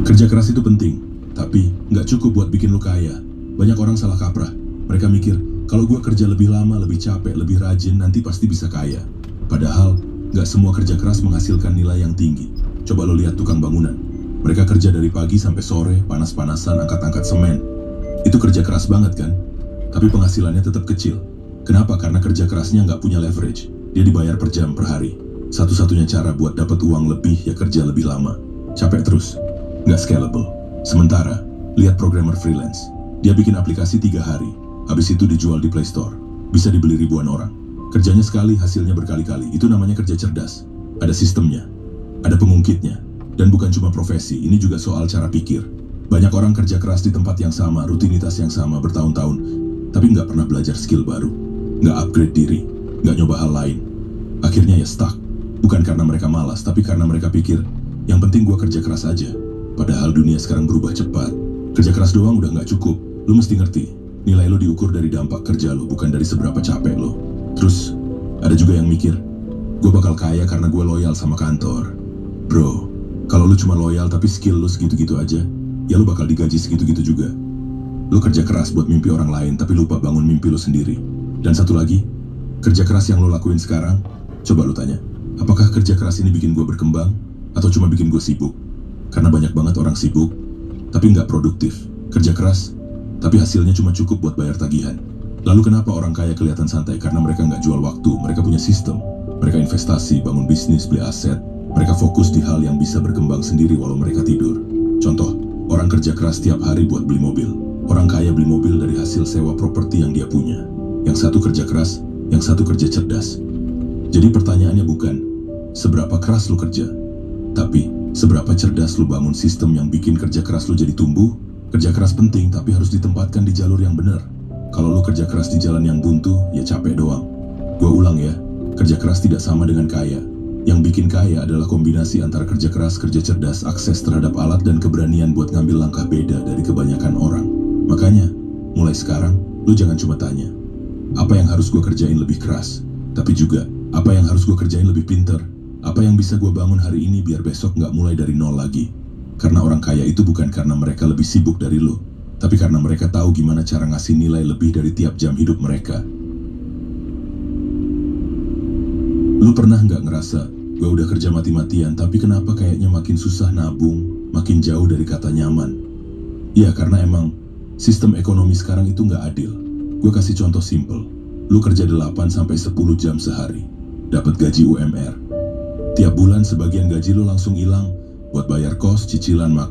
Kerja keras itu penting, tapi nggak cukup buat bikin lu kaya. Banyak orang salah kaprah. Mereka mikir, kalau gue kerja lebih lama, lebih capek, lebih rajin, nanti pasti bisa kaya. Padahal, nggak semua kerja keras menghasilkan nilai yang tinggi. Coba lo lihat tukang bangunan. Mereka kerja dari pagi sampai sore, panas-panasan, angkat-angkat semen. Itu kerja keras banget kan? Tapi penghasilannya tetap kecil. Kenapa? Karena kerja kerasnya nggak punya leverage. Dia dibayar per jam, per hari. Satu-satunya cara buat dapat uang lebih ya kerja lebih lama. Capek terus. Nggak scalable. Sementara, lihat programmer freelance. Dia bikin aplikasi 3 hari. Habis itu dijual di Play Store. Bisa dibeli ribuan orang. Kerjanya sekali, hasilnya berkali-kali. Itu namanya kerja cerdas. Ada sistemnya. Ada pengungkitnya. Dan bukan cuma profesi, ini juga soal cara pikir. Banyak orang kerja keras di tempat yang sama, rutinitas yang sama bertahun-tahun, tapi nggak pernah belajar skill baru. Nggak upgrade diri. Nggak nyoba hal lain. Akhirnya ya stuck. Bukan karena mereka malas, tapi karena mereka pikir, yang penting gua kerja keras aja. Padahal dunia sekarang berubah cepat. Kerja keras doang udah nggak cukup. Lu mesti ngerti, nilai lo diukur dari dampak kerja lo, bukan dari seberapa capek lo. Terus, ada juga yang mikir, gue bakal kaya karena gue loyal sama kantor. Bro, kalau lu cuma loyal tapi skill lu segitu-gitu aja, ya lu bakal digaji segitu-gitu juga. Lu kerja keras buat mimpi orang lain, tapi lupa bangun mimpi lu sendiri. Dan satu lagi, kerja keras yang lu lakuin sekarang, coba lu tanya, apakah kerja keras ini bikin gue berkembang, atau cuma bikin gue sibuk? Karena banyak banget orang sibuk, tapi nggak produktif. Kerja keras, tapi hasilnya cuma cukup buat bayar tagihan. Lalu kenapa orang kaya kelihatan santai? Karena mereka nggak jual waktu, mereka punya sistem. Mereka investasi, bangun bisnis, beli aset. Mereka fokus di hal yang bisa berkembang sendiri walau mereka tidur. Contoh, orang kerja keras tiap hari buat beli mobil. Orang kaya beli mobil dari hasil sewa properti yang dia punya. Yang satu kerja keras, yang satu kerja cerdas. Jadi pertanyaannya bukan, seberapa keras lu kerja? Tapi, seberapa cerdas lu bangun sistem yang bikin kerja keras lu jadi tumbuh? Kerja keras penting, tapi harus ditempatkan di jalur yang benar. Kalau lu kerja keras di jalan yang buntu, ya capek doang. Gua ulang ya, kerja keras tidak sama dengan kaya. Yang bikin kaya adalah kombinasi antara kerja keras, kerja cerdas, akses terhadap alat, dan keberanian buat ngambil langkah beda dari kebanyakan orang. Makanya, mulai sekarang, lu jangan cuma tanya, apa yang harus gua kerjain lebih keras? Tapi juga, apa yang harus gua kerjain lebih pinter? Apa yang bisa gua bangun hari ini biar besok nggak mulai dari nol lagi? Karena orang kaya itu bukan karena mereka lebih sibuk dari lo, tapi karena mereka tahu gimana cara ngasih nilai lebih dari tiap jam hidup mereka. Lu pernah nggak ngerasa, gue udah kerja mati-matian, tapi kenapa kayaknya makin susah nabung, makin jauh dari kata nyaman? Ya, karena emang sistem ekonomi sekarang itu nggak adil. Gue kasih contoh simple. Lu kerja 8-10 jam sehari, dapat gaji UMR. Tiap bulan sebagian gaji lu langsung hilang buat bayar kos, cicilan, makan.